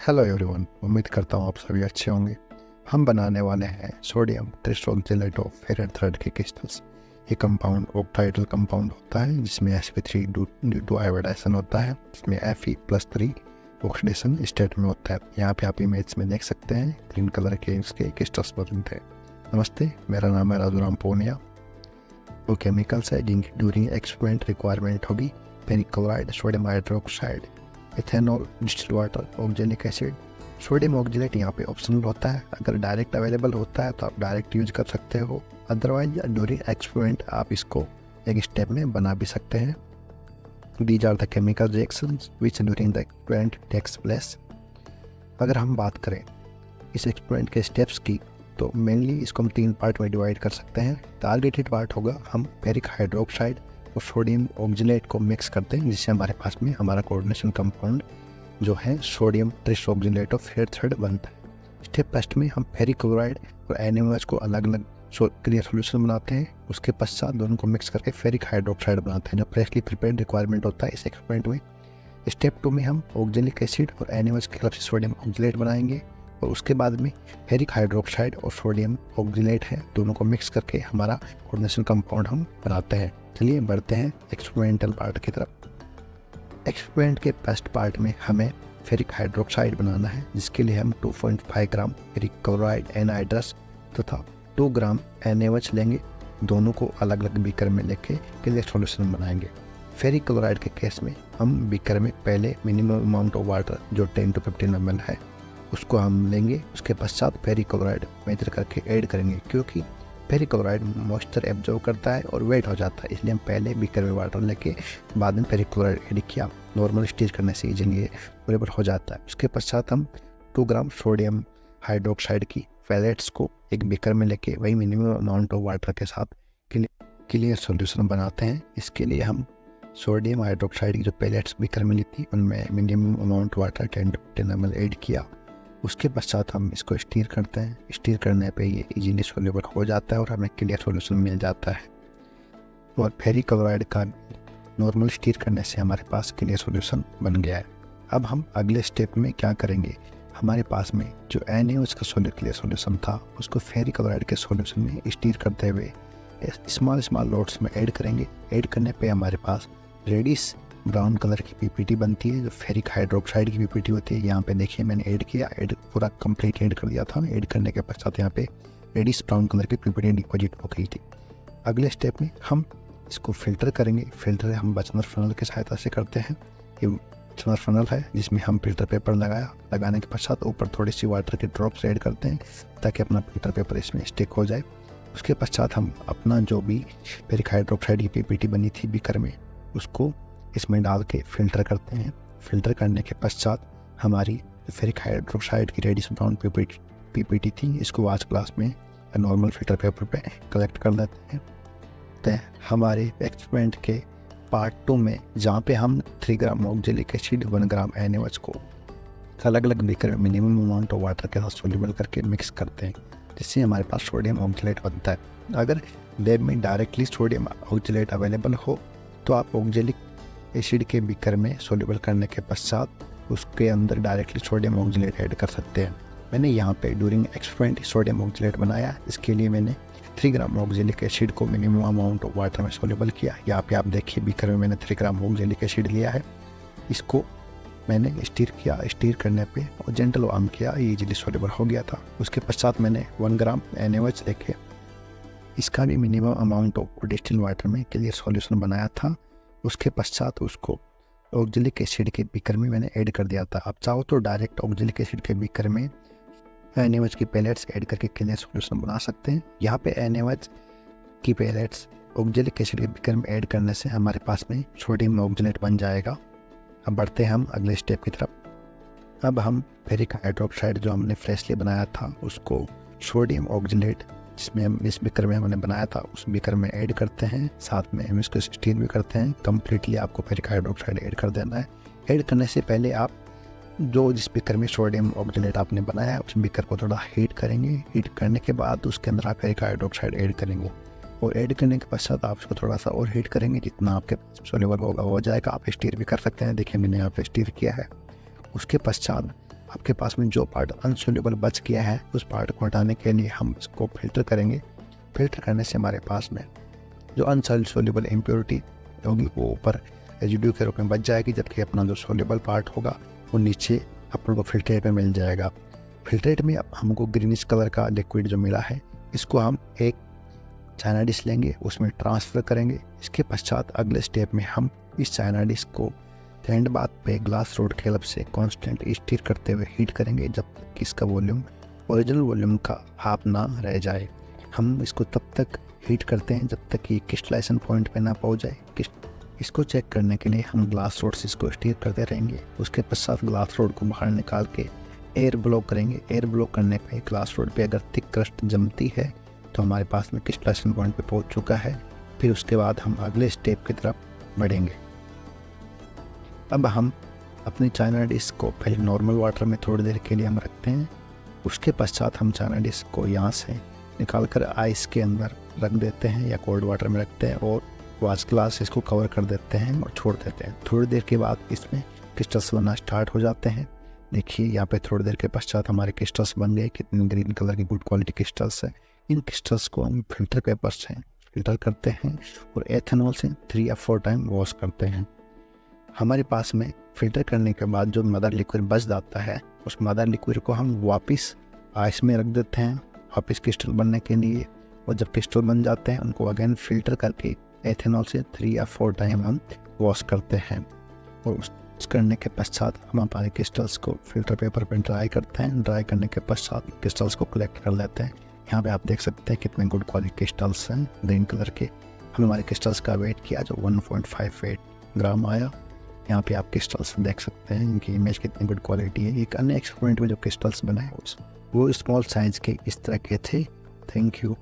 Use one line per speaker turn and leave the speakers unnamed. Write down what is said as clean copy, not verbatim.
Hello everyone, उम्मीद करता हूँ आप सभी अच्छे होंगे। हम बनाने वाले हैं सोडियम ट्रिसोक्जिलेट ऑफ फेरस थर्ड के क्रिस्टल्स। ये कंपाउंड ऑक्टाइडल कंपाउंड होता है जिसमें sp3 ड्यू टू आयोडाइजेशन होता है, जिसमें Fe+3 ऑक्सीडेशन स्टेट में होता है। यहाँ पे आप इमेज में देख सकते हैं ग्रीन कलर के इसके क्रिस्टल्स मौजूद हैं। नमस्ते, मेरा नाम है राजूराम पूनिया। वो केमिकल्स है जिनकी ड्यूरिंग एक्सपेरिमेंट रिक्वायरमेंट होगी perchloride, sodium hydroxide, ethanol, distilled water, oxalic acid. Sodium oxalate यहाँ पे ऑप्शनल होता है। अगर डायरेक्ट अवेलेबल होता है तो आप डायरेक्ट यूज कर सकते हो, अदरवाइज ड्यूरिंग एक्सपेरिमेंट आप इसको एक स्टेप में बना भी सकते हैं। These are the chemical reactions which during the experiment takes place. अगर हम बात करें इस एक्सपेरिमेंट के स्टेप्स की तो मेनली इसको हम 3 पार्ट में डिवाइड कर सकते हैं। टारगेटेड पार्ट होगा हम फेरिक हाइड्रोक्साइड और सोडियम ऑक्जेलेट को मिक्स करते हैं, जिससे हमारे पास में हमारा कोऑर्डिनेशन कंपाउंड जो है सोडियम ट्रिसोक्जिलेट ऑफ फेरस थर्ड बनता है। स्टेप फर्स्ट में हम फेरिक क्लोराइड और NaOH को अलग अलग क्लियर सोल्यूशन बनाते हैं। उसके पश्चात दोनों को मिक्स करके फेरिक हाइड्रोक्साइड बनाते हैं, जो फ्रेशली प्रिपेयर्ड रिक्वायरमेंट होता है इस एक्सपेरिमेंट में। स्टेप 2 में हम ऑक्जेलिक एसिड और NaOH की तरफ से सोडियम ऑक्जेलेट बनाएंगे और उसके बाद में फेरिक हाइड्रोक्साइड और सोडियम ऑक्जेलेट है, दोनों को मिक्स करके हमारा कोऑर्डिनेशन कंपाउंड हम बनाते हैं। चलिए बढ़ते हैं एक्सपेरिमेंटल पार्ट की तरफ। एक्सपेरिमेंट के फर्स्ट पार्ट में हमें फेरिक हाइड्रोक्साइड बनाना है, जिसके लिए हम 2.5 ग्राम फेरिक क्लोराइड एनहाइड्रस तथा 2 ग्राम NaOH लेंगे। दोनों को अलग अलग बीकर में लेके क्लियर सॉल्यूशन बनाएंगे। फेरिक क्लोराइड के केस में हम बीकर में पहले मिनिमम अमाउंट ऑफ वाटर जो 10 to 15 ml है उसको हम लेंगे। उसके पश्चात फेरिक क्लोराइड मेजर करके ऐड करेंगे, क्योंकि फेरिक क्लोराइड मॉइस्चर एब्जॉर्ब करता है और वेट हो जाता है, इसलिए हम पहले बीकर में वाटर लेके बाद में फेरिक क्लोराइड ऐड किया। नॉर्मल स्टेज करने से इजीली ये बराबर हो जाता है। उसके पश्चात हम 2 ग्राम सोडियम हाइड्रोक्साइड की पैलेट्स को एक बीकर में लेके वही मिनिमम अमाउंट ऑफ वाटर के साथ क्लियर सॉल्यूशन बनाते हैं। इसके लिए हम सोडियम हाइड्रोक्साइड की जो पैलेट्स बीकर में ली थी उनमें minimum amount water 10 to 15 ml add किया। उसके पश्चात हम इसको स्टीर करते हैं। स्टीर करने पे ये इजीली सोल्यूबल हो जाता है और हमें क्लियर सॉल्यूशन मिल जाता है। और फेरिक क्लोराइड का नॉर्मल स्टीर करने से हमारे पास क्लियर सॉल्यूशन बन गया है। अब हम अगले स्टेप में क्या करेंगे, हमारे पास में जो NaOH का क्लियर सॉल्यूशन था उसको फेरिक क्लोराइड के सॉल्यूशन में स्टीर करते हुए स्मॉल लोड्स में ऐड करेंगे। ऐड करने पे हमारे पास रेडिश ब्राउन कलर की PPT बनती है, जो फेरिक हाइड्रोक्साइड की PPT होती है। यहाँ पे देखिए मैंने ऐड किया, ऐड पूरा कंप्लीट ऐड कर दिया था। ऐड करने के पश्चात यहाँ पे रेडिश ब्राउन कलर की PPT डिपॉजिट हो गई थी। अगले स्टेप में हम इसको फिल्टर करेंगे। फिल्टर हम बर्नर फनल की सहायता से करते हैं। ये बर्नर फनल है जिसमें हम फिल्टर पेपर लगाने के पश्चात ऊपर थोड़ी सी वाटर की ड्रॉप्स ऐड करते हैं ताकि अपना फिल्टर पेपर इसमें स्टिक हो जाए। उसके पश्चात हम अपना जो भी फेरिक हाइड्रोक्साइड की PPT बनी थी बीकर में उसको इसमें डाल के फिल्टर करते हैं। फिल्टर करने के पश्चात हमारी फेरिक हाइड्रोक्साइड की रेडिश ब्राउन PPT थी, इसको वाच ग्लास में नॉर्मल फिल्टर पेपर पे कलेक्ट कर लेते हैं। तो हमारे एक्सपेरिमेंट के पार्ट 2 में जहाँ पे हम 3 ग्राम ऑक्जेलिक एसिड 1 ग्राम NaOH को अलग अलग बीकर में मिनिमम अमाउंट ऑफ वाटर के साथ सोल्यूबल करके मिक्स करते हैं, जिससे हमारे पास सोडियम ऑक्जेलेट बनता है। अगर लैब में डायरेक्टली सोडियम ऑक्जेलेट अवेलेबल हो तो आप ऑक्जेलिक एसिड के बीकर में सोल्यूबल करने के पश्चात उसके अंदर डायरेक्टली सोडियम ऑक्जेलेट ऐड कर सकते हैं। मैंने यहाँ पे ड्यूरिंग एक्सपेरिमेंट सोडियम ऑक्जेलेट बनाया। इसके लिए मैंने 3 ग्राम ऑक्जेलिक एसिड को मिनिमम अमाउंट ऑफ वाटर में सोल्यूबल किया। यहाँ पे आप देखिए बीकर में मैंने 3 ग्राम ऑक्जेलिक एसिड लिया है। इसको मैंने स्टीर किया। स्टीर करने पे और जेंटल वार्म किया, ये इजीली सोल्यूबल हो गया था। उसके पश्चात मैंने 1 ग्राम NaOH लेके इसका भी minimum amount of distilled water में क्लियर सॉल्यूशन बनाया था। उसके पश्चात उसको ऑक्जेलिक एसिड के बीकर में मैंने ऐड कर दिया था। आप चाहो तो डायरेक्ट ऑक्जेलिक एसिड के बीकर में NaOH की पैलेट्स ऐड करके क्लियर सॉल्यूशन बना सकते हैं। यहाँ पे NaOH की पैलेट्स ऑक्जेलिक एसिड के बीकर में ऐड करने से हमारे पास में सोडियम ऑक्जेलेट बन जाएगा। अब बढ़ते हैं हम अगले स्टेप की तरफ। अब हम फेरिक हाइड्रोक्साइड जो हमने फ्रेशली बनाया था उसको सोडियम ऑक्जेलेट जिसमें हम इस बीकर में हमने बनाया था उस बीकर में ऐड करते हैं, साथ में हम इसको स्टीर भी करते हैं। कम्प्लीटली आपको फेरिक हाइड्रोक्साइड ऐड कर देना है। ऐड करने से पहले आप जो जिस बीकर में सोडियम ऑक्जेलेट आपने बनाया है उस बीकर को थोड़ा हीट करेंगे। हीट करने के बाद उसके अंदर आप फेरिक हाइड्रोक्साइड ऐड करेंगे और ऐड करने के पश्चात आप उसको थोड़ा सा और हीट करेंगे। जितना आपके सोल्यूबल होगा हो जाएगा। आप स्टीर भी कर सकते हैं, देखिए मैंने यहाँ पे स्टीर किया है। उसके पश्चात आपके पास में जो पार्ट अनसोल्यूबल बच गया है उस पार्ट को हटाने के लिए हम इसको फिल्टर करेंगे। फिल्टर करने से हमारे पास में जो अनसोल्यूबल इम्प्योरिटी होगी वो ऊपर रेजिड्यू के रूप में बच जाएगी, जबकि अपना जो सोल्यूबल पार्ट होगा वो नीचे अपन को फिल्ट्रेट में मिल जाएगा। फिल्ट्रेट में अब हमको ग्रीनिश कलर का लिक्विड जो मिला है इसको हम एक चाइना डिश लेंगे, उसमें ट्रांसफ़र करेंगे। इसके पश्चात अगले स्टेप में हम इस चाइना डिश को हैंड बाथ पे ग्लास रोड के हेल्प से कांस्टेंट स्टीर करते हुए हीट करेंगे जब तक कि इसका वॉल्यूम ओरिजिनल वॉल्यूम का हाफ ना रह जाए। हम इसको तब तक हीट करते हैं जब तक कि क्रिस्टलाइजेशन पॉइंट पे ना पहुंच जाए। इसको चेक करने के लिए हम ग्लास रोड से इसको स्टीर करते रहेंगे। उसके पश्चात ग्लास रोड को बाहर निकाल के एयर ब्लो करेंगे। एयर ब्लो करने पे ग्लास रोड पे अगर थिक क्रस्ट जमती है तो हमारे पास में क्रिस्टलाइजेशन पॉइंट पे पहुंच चुका है। फिर उसके बाद हम अगले स्टेप की तरफ बढ़ेंगे। अब हम अपनी चाइना डिश को पहले नॉर्मल वाटर में थोड़ी देर के लिए हम रखते हैं। उसके पश्चात हम चाइना डिश को यहाँ से निकाल कर आइस के अंदर रख देते हैं या कोल्ड वाटर में रखते हैं और वाश ग्लास इसको कवर कर देते हैं और छोड़ देते हैं। थोड़ी देर के बाद इसमें क्रिस्टल्स बनना स्टार्ट हो जाते हैं। देखिए यहाँ पे थोड़ी देर के पश्चात हमारे क्रिस्टल्स बन गए। कितनी ग्रीन कलर की गुड क्वालिटी क्रिस्टल्स है। इन क्रिस्टल्स को हम फिल्टर पेपर से फिल्टर करते हैं और एथेनॉल से 3 या 4 टाइम वॉश करते हैं। हमारे पास में फिल्टर करने के बाद जो मदर लिक्विड बच जाता है उस मदर लिक्विड को हम वापस आइस में रख देते हैं वापस क्रिस्टल बनने के लिए। और जब क्रिस्टल बन जाते हैं उनको अगेन फिल्टर करके एथेनॉल से 3 या 4 टाइम हम वॉश करते हैं। और उस करने के पश्चात हम हमारे क्रिस्टल्स को फिल्टर पेपर पर ड्राई करते हैं। ड्राई करने के पश्चात क्रिस्टल्स को कलेक्ट कर लेते हैं। यहाँ पे आप देख सकते हैं कितने गुड क्वालिटी क्रिस्टल्स हैं ग्रीन कलर के। हम हमारे क्रिस्टल्स का वेट किया जो 1.58 ग्राम आया। यहाँ पे आप क्रिस्टल्स देख सकते हैं, इनकी इमेज कितनी गुड क्वालिटी है। एक अन्य एक्सपेरिमेंट में जो क्रिस्टल्स बनाए वो स्मॉल साइज के इस तरह के थे। Thank you.